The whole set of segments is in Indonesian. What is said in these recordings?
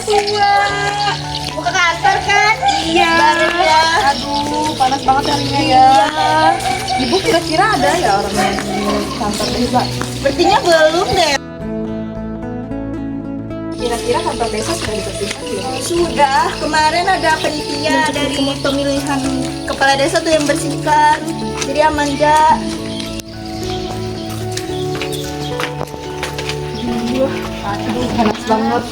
tua. Mau ke kantor kan? Iya. Bareng ya. Aduh, panas banget harinya ya. Ibu kira-kira ada ya orang yang di kantor desa? Sepertinya belum deh. Kira-kira kantor desa sudah dibersihkan belum? Sudah, kemarin ada panitia dari pemilihan kepala desa tuh yang bersihkan. Jadi aman ja. Aduh, panas banget.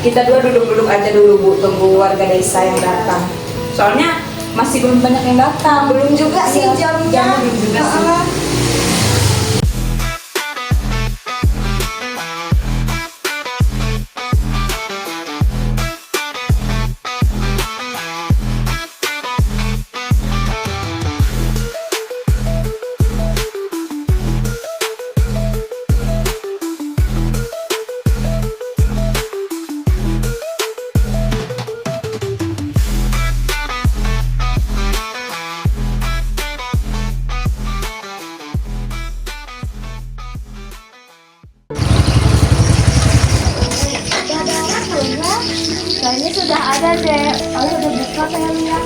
Kita dua duduk-duduk aja dulu Bu, tunggu warga desa yang datang. Soalnya masih belum banyak yang datang. Belum juga sih jamnya. Jamnya belum juga sih. Kayaknya sudah ada deh. Oh, udah buka saya lihat.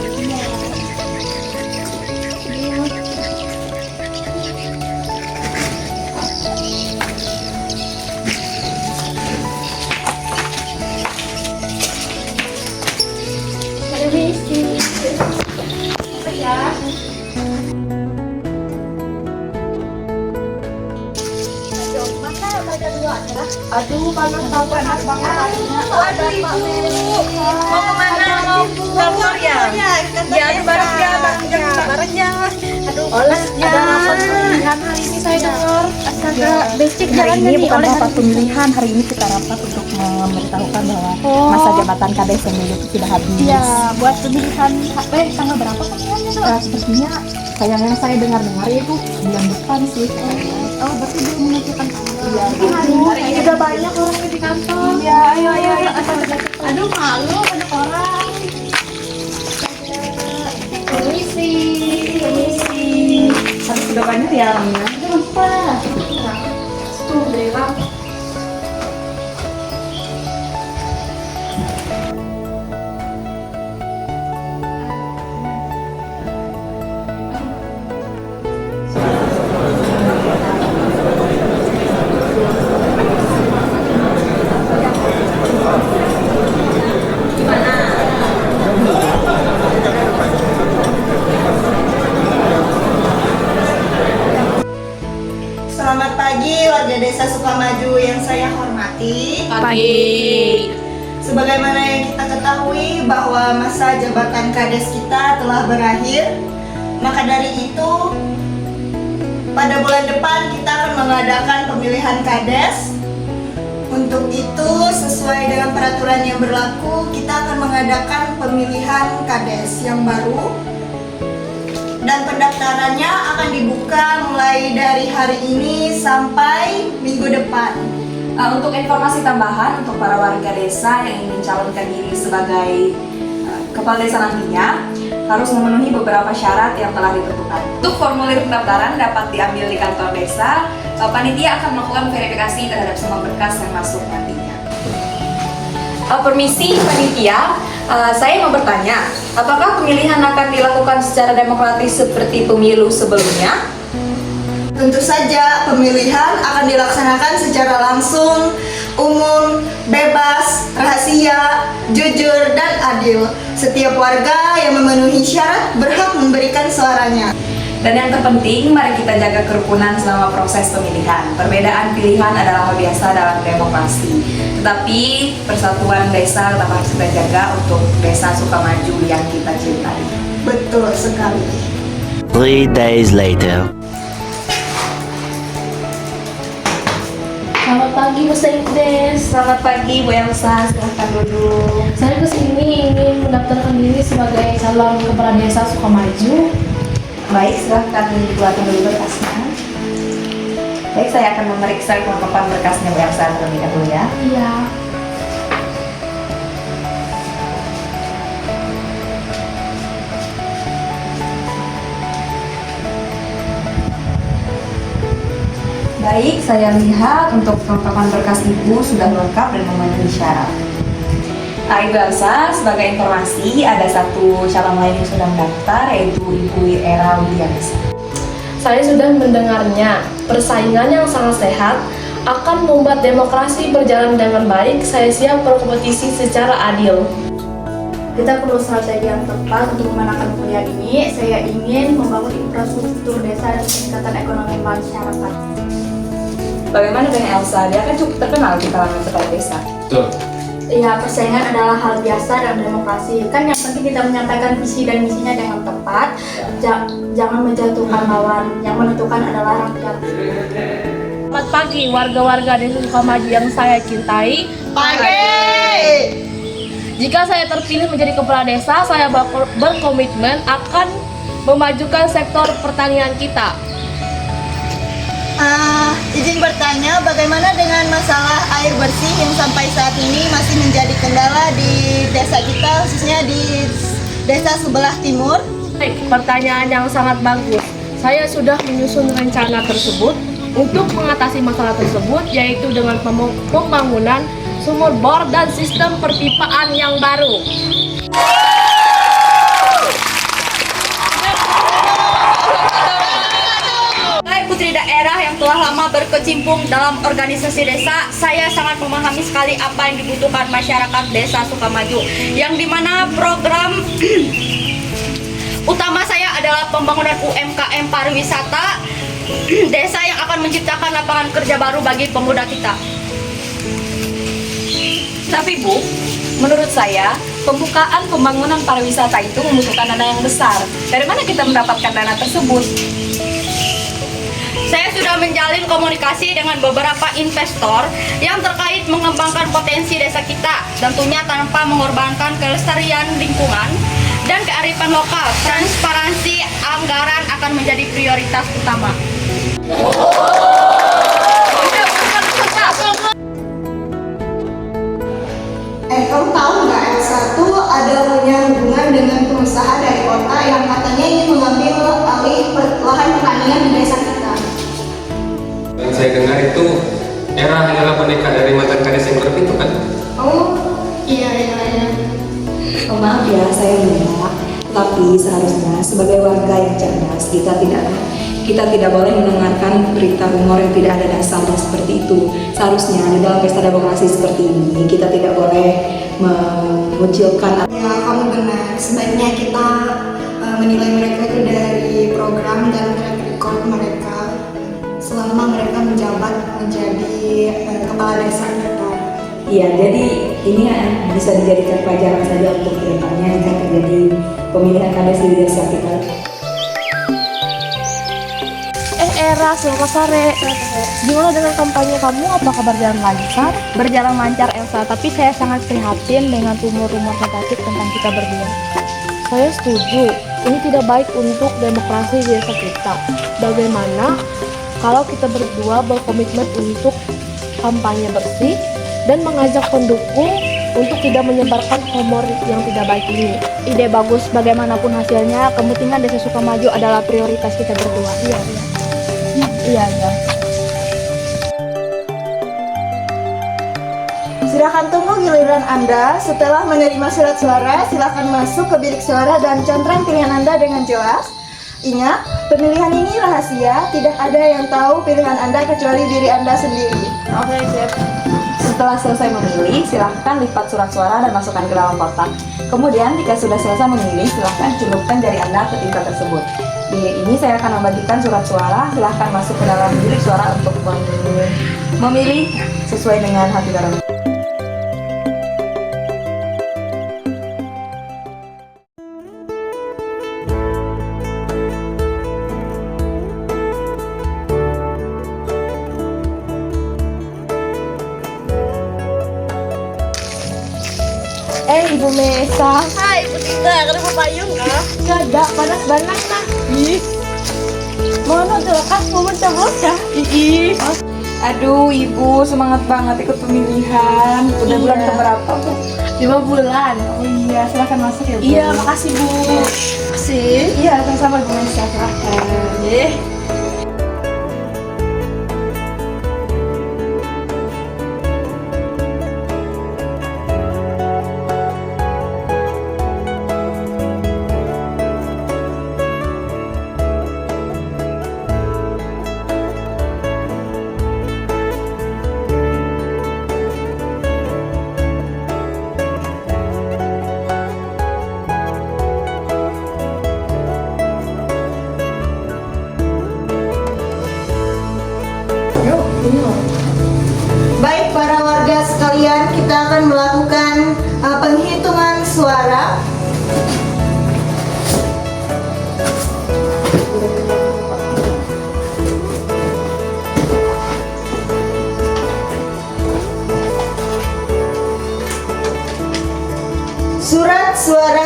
Permisi. Apa ya? Aduh, panas banget harinya. Aduh Ibu, mau kemana? Mau ke kantor ya? Ya, aduh bareng ya. Aduh, Olesnya ada rapat pemilihan hari ini saya dengar. Astaga, becek Hari jalannya ini nih bukan oleh rapat pemilihan, hari ini kita rapat untuk memberitahukan bahwa masa jabatan Kades yang itu sudah habis. Iya, buat pemilihan tanggal berapa pemilihannya tuh? Sepertinya yang saya dengar-dengar itu bulan depan sih. Oh, berarti belum menentukan tanggal. Iya, Hari ini udah banyak orang di kantor. Iya, ayo. Aduh, malu banyak orang. Permisi. Tapi sudah banyak ya orangnya. Lupa. Tuh, Dewa. Selamat pagi warga desa Sukamaju yang saya hormati. pagi. Sebagaimana yang kita ketahui bahwa masa jabatan Kades kita telah berakhir, maka dari itu pada bulan depan kita akan mengadakan pemilihan Kades. Untuk itu sesuai dengan peraturan yang berlaku, kita akan mengadakan pemilihan Kades yang baru. Dan pendaftarannya akan dibuka mulai dari hari ini sampai minggu depan. Untuk informasi tambahan untuk para warga desa yang ingin mencalonkan diri sebagai kepala desa nantinya harus memenuhi beberapa syarat yang telah ditentukan. Untuk formulir pendaftaran dapat diambil di kantor desa. Panitia akan melakukan verifikasi terhadap semua berkas yang masuk nantinya. Permisi panitia, saya mau bertanya, apakah pemilihan akan dilakukan secara demokratis seperti pemilu sebelumnya? Tentu saja pemilihan akan dilaksanakan secara langsung, umum, bebas, rahasia, jujur, dan adil. Setiap warga yang memenuhi syarat berhak memberikan suaranya. Dan yang terpenting, mari kita jaga kerukunan selama proses pemilihan. Perbedaan pilihan adalah hal biasa dalam demokrasi. Tetapi persatuan desa tetap harus kita jaga untuk desa Sukamaju yang kita cintai. Betul sekali. 3 days later. Selamat pagi Bu Saikdes. Selamat pagi Bu Elsa, silahkan duduk. Saya kesini ingin mendaftarkan diri sebagai calon kepala desa Sukamaju. Baik, silahkan dibuatkan dulu berkasnya. Baik, saya akan memeriksa kelengkapan berkasnya Bu Elsa terlebih dahulu ya. Iya. Baik, saya lihat untuk kelengkapan berkas Ibu sudah lengkap dan memenuhi syarat. Ibu Elsa, sebagai informasi, ada satu calon lain yang sudah mendaftar, yaitu Ibu Era Widianesa. Saya sudah mendengarnya. Persaingan yang sangat sehat akan membuat demokrasi berjalan dengan baik. Saya siap berkompetisi secara adil. Kita perlu strategi yang tepat untuk memenangkan kuliah ini. Saya ingin membangun infrastruktur desa dan peningkatan ekonomi masyarakat. Bagaimana dengan Elsa? Dia kan cukup terkenal di kalangan kepala desa. Betul. Ya, persaingan adalah hal biasa dalam demokrasi. Kan yang penting kita menyampaikan visi dan misinya dengan tepat. Jangan menjatuhkan lawan. Yang menentukan adalah rakyat. Selamat pagi warga-warga Desa Sukamaju yang saya cintai. Pagi. Jika saya terpilih menjadi kepala desa, saya berkomitmen akan memajukan sektor pertanian kita. Izin bertanya, bagaimana dengan masalah air bersih yang sampai saat ini masih menjadi kendala di desa kita, khususnya di desa sebelah timur? Baik, pertanyaan yang sangat bagus. Saya sudah menyusun rencana tersebut untuk mengatasi masalah tersebut, yaitu dengan pembangunan sumur bor dan sistem perpipaan yang baru. Sebagai putri daerah yang telah lama berkecimpung dalam organisasi desa, saya sangat memahami sekali apa yang dibutuhkan masyarakat Desa Sukamaju, yang dimana program utama saya adalah pembangunan UMKM pariwisata desa yang akan menciptakan lapangan kerja baru bagi pemuda kita. Tapi Bu, menurut saya, pembukaan pembangunan pariwisata itu membutuhkan dana yang besar. Dari mana kita mendapatkan dana tersebut? Saya sudah menjalin komunikasi dengan beberapa investor yang terkait mengembangkan potensi desa kita, tentunya tanpa mengorbankan kelestarian lingkungan dan kearifan lokal. Transparansi anggaran akan menjadi prioritas utama. Kamu tahu nggak, Elsa tuh ada punya hubungan dengan pengusaha dari kota yang katanya ingin mengambil alih lahan pertanian di desa kita. Yang saya dengar itu Era hanyalah boneka dari mantan kades yang itu kan? Oh, iya. Oh, maaf ya, saya menolak. Tapi seharusnya sebagai warga yang cerdas, kita tidak boleh mendengarkan berita rumor yang tidak ada dasarnya seperti itu. Seharusnya di dalam pesta demokrasi seperti ini kita tidak boleh mengucilkan. Ya, kamu benar. Sebaiknya kita menilai mereka itu dari program dan track record mereka selama mereka menjabat menjadi kepala desa kita. Iya, jadi ini bisa dijadikan pelajaran saja untuk kedepannya jika terjadi pemilihan kades di desa kita. Era, selamat sore. Gimana dengan kampanye kamu? Apakah berjalan lancar? Berjalan lancar, Elsa, tapi saya sangat prihatin dengan rumor-rumor negatif tentang kita berdua. Saya setuju. Ini tidak baik untuk demokrasi di desa kita. Bagaimana kalau kita berdua berkomitmen untuk kampanye bersih dan mengajak pendukung untuk tidak menyebarkan rumor yang tidak baik ini? Ide bagus, bagaimanapun hasilnya, kepentingan Desa Sukamaju adalah prioritas kita berdua. Iya. Silakan tunggu giliran Anda. Setelah menerima surat suara, silakan masuk ke bilik suara dan cantrang pilihan Anda dengan jelas. Ingat, pemilihan ini rahasia, tidak ada yang tahu pilihan Anda kecuali diri Anda sendiri. Oke, siap. Setelah selesai memilih, silahkan lipat surat suara dan masukkan ke dalam kotak. Kemudian, jika sudah selesai memilih, silahkan celupkan jari Anda ke tinta tersebut. Di ini saya akan membagikan surat suara. Silahkan masuk ke dalam bilik suara untuk memilih sesuai dengan hati nurani. Ibu Mesa. Hai, Ibu Tika, kenapa payung kah? Kada, panas banget nah. Ih. Mana lekas mau mencoblos ya? Aduh, Ibu semangat banget ikut pemilihan. Udah bulan keberapa, Bu? 5 bulan. Oh iya, silakan masuk ya, Bu. Iya, makasih Bu. Sih. Iya, sama-sama Bu Mesa, silakan.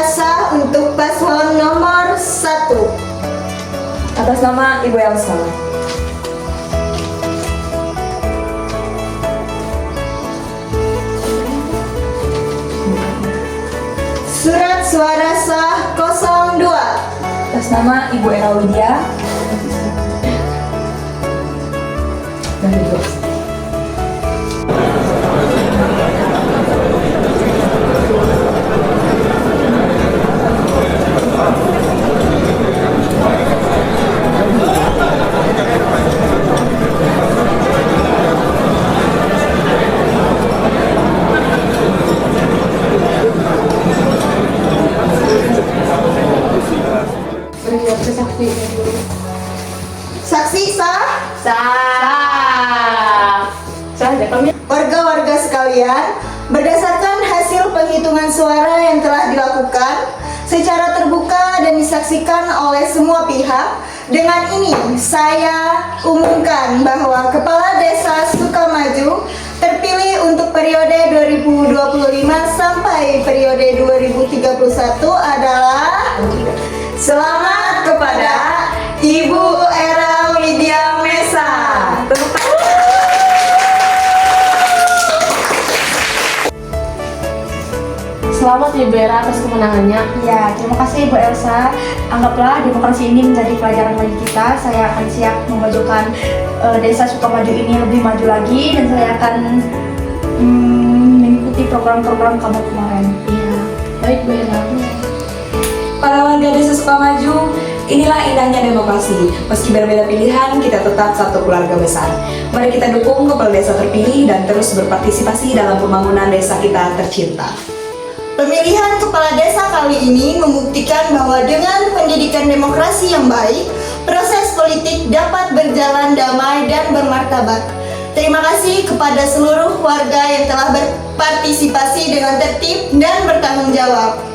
suara sah untuk paslon nomor 1. Atas nama Ibu Elsa. Surat suara sah 02. Atas nama Ibu Era Widya. Dan Ibu. Saksi sah. Kami Warga-warga sekalian, berdasarkan hasil penghitungan suara yang telah dilakukan secara terbuka dan disaksikan oleh semua pihak, dengan ini saya umumkan bahwa Kepala Desa Sukamaju terpilih untuk periode 2025 sampai periode 2031 adalah selamat kepada Ibu Era Widya Mesa. selamat ya Bera atas kemenangannya. Ya, terima kasih Ibu Elsa. Anggaplah demokrasi ini menjadi pelajaran bagi kita. Saya akan siap memajukan Desa Sukamaju ini lebih maju lagi, dan saya akan mengikuti program-program kamu kemarin. Iya, baik Bera. Para warga Desa Sukamaju, inilah indahnya demokrasi. Meski berbeda pilihan, kita tetap satu keluarga besar. Mari kita dukung kepala desa terpilih dan terus berpartisipasi dalam pembangunan desa kita tercinta. Pemilihan kepala desa kali ini membuktikan bahwa dengan pendidikan demokrasi yang baik, proses politik dapat berjalan damai dan bermartabat. Terima kasih kepada seluruh warga yang telah berpartisipasi dengan tertib dan bertanggung jawab.